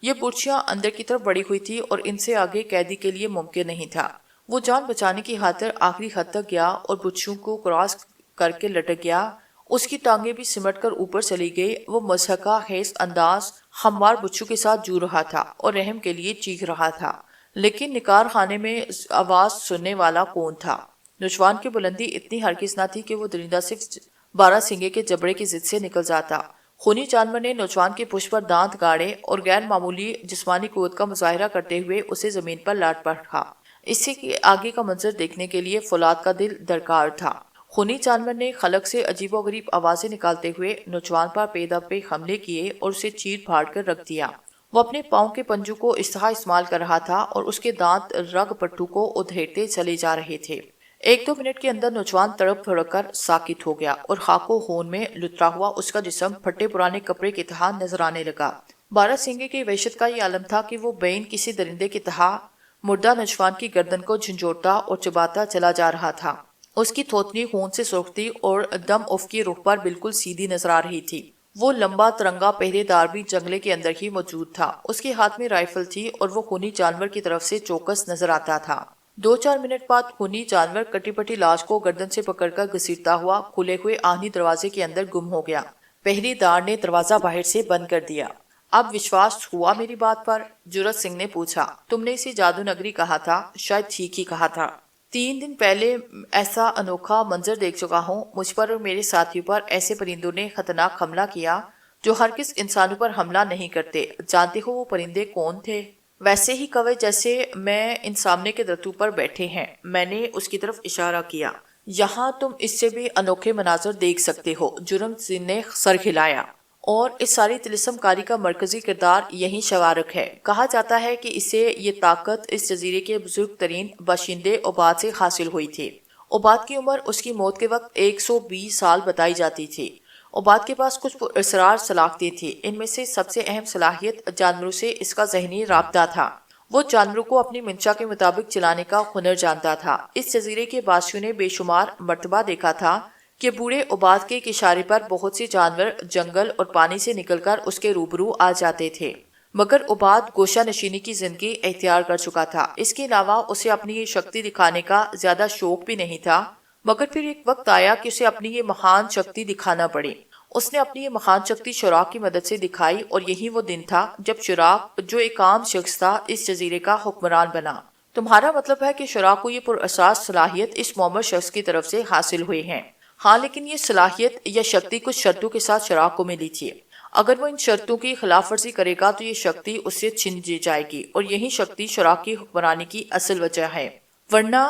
A: یہ برچھیاں اندر کی طرف بڑھی ہوئی تھی اور ان سے آگے قیدی کے لیے ممکن نہیں تھا۔ وہ جان بچانے کی خاطر آخری حد تک گیا اور برچھوں کو کراس کر کے لٹک گیا۔ اس کی ٹانگیں بھی سمٹ کر اوپر چلی گئی۔ وہ مضحکہ خیز انداز ہموار برچھوں کے ساتھ جو رہا تھا اور رحم کے لیے چیخ رہا تھا، لیکن نکار خانے میں آواز سننے والا کون تھا؟ نوجوان کی بلندی اتنی ہرگز نہ تھی کہ وہ درندہ صرف باراسنگھے کے جبڑے کی ضد سے نکل جاتا۔ خونی جانور نے نوجوان کے پشت پر دانت گاڑے اور غیر معمولی جسمانی قوت کا مظاہرہ کرتے ہوئے اسے زمین پر لاٹ پٹکا۔ اس سے آگے کا منظر دیکھنے کے لیے فولاد کا دل درکار تھا۔ خونی جانور نے خلق سے عجیب و غریب آوازیں نکالتے ہوئے نوجوان پر پے در پے حملے کیے اور اسے چیر پھاڑ کر رکھ دیا۔ وہ اپنے پاؤں کے پنجوں کو اس طرح استعمال کر رہا تھا اور اس کے دانت رگ پٹھوں کو ادھیڑتے چلے جا رہے تھے۔ 1-2 منٹ کے اندر نوجوان تڑپ تھڑک کر ساکت ہو گیا اور خاک و خون میں لترا ہوا اس کا جسم پھٹے پرانے کپڑے کی طرح نظر آنے لگا۔ باراسنگھے کی وحشت کا یہ عالم تھا کہ وہ بین کسی درندے کی طرح مردہ نوجوان کی گردن کو جھنجھوڑتا اور چباتا چلا جا رہا تھا۔ اس کی تھوتنی خون سے سرخ تھی اور دم افقی رخ پر بالکل سیدھی نظر آ رہی تھی۔ وہ لمبا ترنگا پہرے دار بھی جنگلے کے اندر ہی موجود تھا۔ اس کے ہاتھ میں رائفل تھی اور وہ خونی جانور کی طرف سے چوکس نظر آتا تھا۔ 2-4 منٹ بعد خونی جانور کٹی پٹی لاش کو گردن سے پکڑ کر گھسیٹتا ہوا کھلے ہوئے آہنی دروازے کے اندر گم ہو گیا۔ پہرے دار نے دروازہ باہر سے بند کر دیا۔ اب وشواس ہوا میری بات پر؟ جرت سنگھ نے پوچھا۔ تم نے اسے جادو نگری کہا تھا، شاید ٹھیک ہی کہا تھا۔ 3 دن پہلے ایسا انوکھا منظر دیکھ چکا ہوں۔ مجھ پر اور میرے ساتھیوں پر ایسے پرندوں نے خطرناک حملہ کیا جو ہرگز انسانوں پر حملہ نہیں کرتے۔ جانتے ہو وہ پرندے کون تھے؟ ویسے ہی کوے جیسے میں ان سامنے کے درختوں پر بیٹھے ہیں۔ میں نے اس کی طرف اشارہ کیا۔ یہاں تم اس سے بھی انوکھے مناظر دیکھ سکتے ہو۔ جرت سنگھ نے سر ہلایا۔ اور اس ساری طلسم کاری کا مرکزی کردار یہی شوارک ہے۔ کہا جاتا ہے کہ اسے یہ طاقت اس جزیرے کے بزرگ ترین باشندے عباد سے حاصل ہوئی تھی۔ عباد کی عمر اس کی موت کے وقت 120 سال بتائی جاتی تھی۔ عباد کے پاس کچھ اسرار صلاحیتیں تھیں۔ ان میں سے سب سے اہم صلاحیت جانوروں سے اس کا ذہنی رابطہ تھا۔ وہ جانوروں کو اپنی منشا کے مطابق چلانے کا ہنر جانتا تھا۔ اس جزیرے کے باشیوں نے بے شمار مرتبہ دیکھا تھا کہ بوڑھے عباد کے اشارے پر بہت سے جانور جنگل اور پانی سے نکل کر اس کے روبرو آ جاتے تھے، مگر عباد گوشہ نشینی کی زندگی اختیار کر چکا تھا۔ اس کے علاوہ اسے اپنی یہ شکتی دکھانے کا زیادہ شوق بھی نہیں تھا، مگر پھر ایک وقت آیا کہ اسے اپنی یہ مہان شکتی دکھانا پڑی۔ اس نے اپنی یہ مہان شکتی شراک کی مدد سے دکھائی، اور یہی وہ دن تھا جب شراک، جو ایک عام شخص تھا، اس جزیرے کا حکمران بنا۔ تمہارا مطلب ہے کہ شراک کو یہ پراساس صلاحیت اس معمر شخص کی طرف سے حاصل ہوئی ہے؟ ہاں، لیکن یہ صلاحیت یا شکتی کچھ شرطوں کے ساتھ شراک کو ملی تھی۔ اگر وہ ان شرطوں کی خلاف ورزی کرے گا تو یہ شکتی اس سے چھن جائے گی، اور یہی شکتی شراک کی حکمرانی کی اصل وجہ ہے۔ ورنہ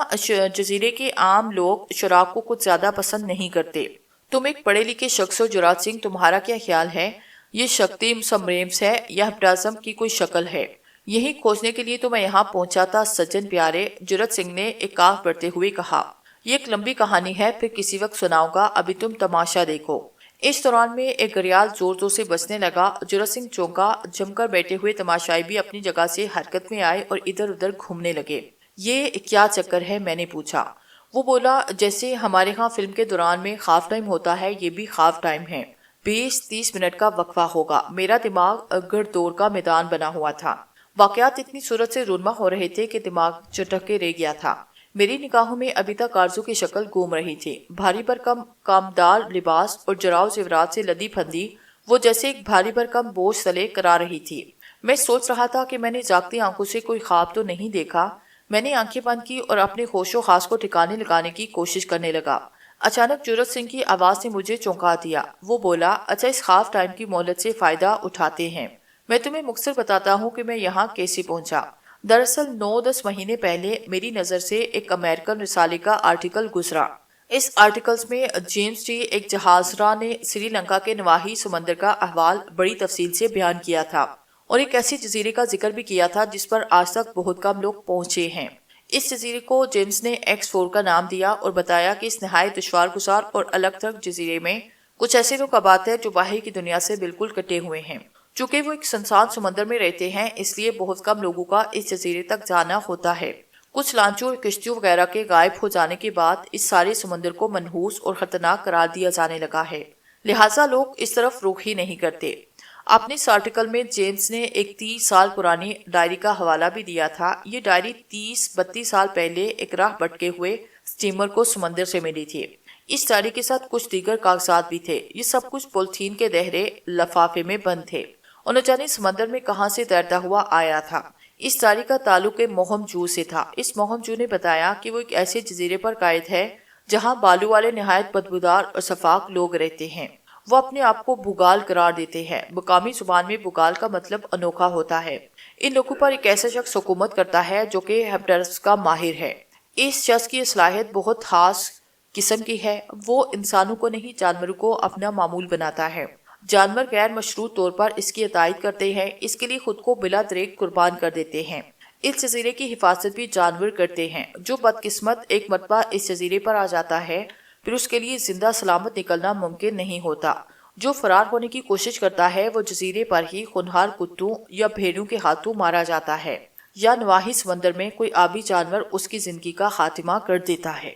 A: جزیرے کے عام لوگ شراک کو کچھ زیادہ پسند نہیں کرتے۔ تم ایک پڑھے لکھے شخص ہو جرات سنگھ، تمہارا کیا خیال ہے؟ یہ شکتی سمریمس ہے یا ہپٹازم کی کوئی شکل ہے؟ یہی کھوجنے کے لیے تو میں یہاں پہنچا تھا سجن پیارے، جرت سنگھ نے ایک کاف بڑھتے ہوئے کہا۔ یہ ایک لمبی کہانی ہے، پھر کسی وقت سناؤں گا، ابھی تم تماشا دیکھو۔ اس دوران میں ایک گھڑیال زور زور سے بجنے لگا۔ جورت سنگھ چونکا، جم کر بیٹھے ہوئے تماشائی بھی اپنی جگہ سے حرکت میں آئے اور ادھر ادھر گھومنے لگے۔ یہ کیا چکر ہے؟ میں نے پوچھا۔ وہ بولا، جیسے ہمارے ہاں فلم کے دوران میں ہاف ٹائم ہوتا ہے، یہ بھی ہاف ٹائم ہے، 20-30 منٹ کا وقفہ ہوگا۔ میرا دماغ گھڑ دوڑ کا میدان بنا ہوا تھا۔ واقعات اتنی صورت سے رونما ہو رہے تھے کہ دماغ چٹک کے رہ گیا تھا۔ میری نگاہوں میں ابھی تک آرزو کی شکل گھوم رہی تھی، بھاری بھرکم کامدار لباس اور جراؤ زیورات سے لدی پھندی، وہ جیسے ایک بھاری بھرکم بوجھ تلے کرا رہی تھی۔ میں سوچ رہا تھا کہ میں نے جاگتی آنکھوں سے کوئی خواب تو نہیں دیکھا۔ میں نے آنکھیں بند کی اور اپنے ہوش و حواس کو ٹھکانے لگانے کی کوشش کرنے لگا۔ اچانک جورت سنگھ کی آواز نے مجھے چونکا دیا۔ وہ بولا، اچھا، اس ہاف ٹائم کی مہلت سے فائدہ اٹھاتے ہیں۔ میں تمہیں مختصر بتاتا ہوں کہ میں یہاں کیسے پہنچا۔ دراصل 9-10 مہینے پہلے میری نظر سے ایک امریکن رسالے کا آرٹیکل گزرا۔ اس آرٹیکلز میں جیمز ٹی، ایک جہاز راں نے سری لنکا کے نواحی سمندر کا احوال بڑی تفصیل سے بیان کیا تھا اور ایک ایسی جزیرے کا ذکر بھی کیا تھا جس پر آج تک بہت کم لوگ پہنچے ہیں۔ اس جزیرے کو جیمز نے ایکس-4 کا نام دیا اور بتایا کہ اس نہایت دشوار گزار اور الگ تھلگ جزیرے میں کچھ ایسے لوگ آباد ہیں جو باہر کی دنیا سے بالکل کٹے ہوئے ہیں۔ چونکہ وہ ایک سنسان سمندر میں رہتے ہیں، اس لیے بہت کم لوگوں کا اس جزیرے تک جانا ہوتا ہے۔ کچھ لانچوں اور کشتیوں وغیرہ کے غائب ہو جانے کے بعد اس سارے سمندر کو منحوس اور خطرناک قرار دیا جانے لگا ہے، لہٰذا لوگ اس طرف رخ ہی نہیں کرتے۔ اپنے اس آرٹیکل میں جیمز نے ایک 30 سال پرانی ڈائری کا حوالہ بھی دیا تھا۔ یہ ڈائری 30-32 سال پہلے ایک راہ بھٹکے ہوئے سٹیمر کو سمندر سے ملی تھی۔ اس ڈائری کے ساتھ کچھ دیگر کاغذات بھی تھے۔ یہ سب کچھ پولیتھین کے دہرے لفافے میں بند تھے اور نہ جانے سمندر میں کہاں سے تیرتا ہوا آیا تھا۔ اس ڈائری کا تعلق ایک موہم جو سے تھا۔ اس موہم جو نے بتایا کہ وہ ایک ایسے جزیرے پر قائد ہے جہاں بالو والے نہایت بدبودار اور شفاق لوگ رہتے ہیں۔ وہ اپنے آپ کو بھوگال قرار دیتے ہیں۔ مقامی زبان میں بھوگال کا مطلب انوکھا ہوتا ہے۔ ان لوگوں پر ایک ایسا شخص حکومت کرتا ہے جو کہ ہیپٹرس کا ماہر ہے۔ اس شخص کی صلاحیت بہت خاص قسم کی ہے۔ وہ انسانوں کو نہیں، جانوروں کو اپنا معمول بناتا ہے۔ جانور غیر مشروط طور پر اس کی اطاعت کرتے ہیں، اس کے لیے خود کو بلا دریغ قربان کر دیتے ہیں۔ اس جزیرے کی حفاظت بھی جانور کرتے ہیں۔ جو بدقسمت ایک مرتبہ اس جزیرے پر آ جاتا ہے، پھر اس کے لیے زندہ سلامت نکلنا ممکن نہیں ہوتا۔ جو فرار ہونے کی کوشش کرتا ہے وہ جزیرے پر ہی خونخوار کتوں یا بھیڑوں کے ہاتھوں مارا جاتا ہے، یا نواحی سمندر میں کوئی آبی جانور اس کی زندگی کا خاتمہ کر دیتا ہے۔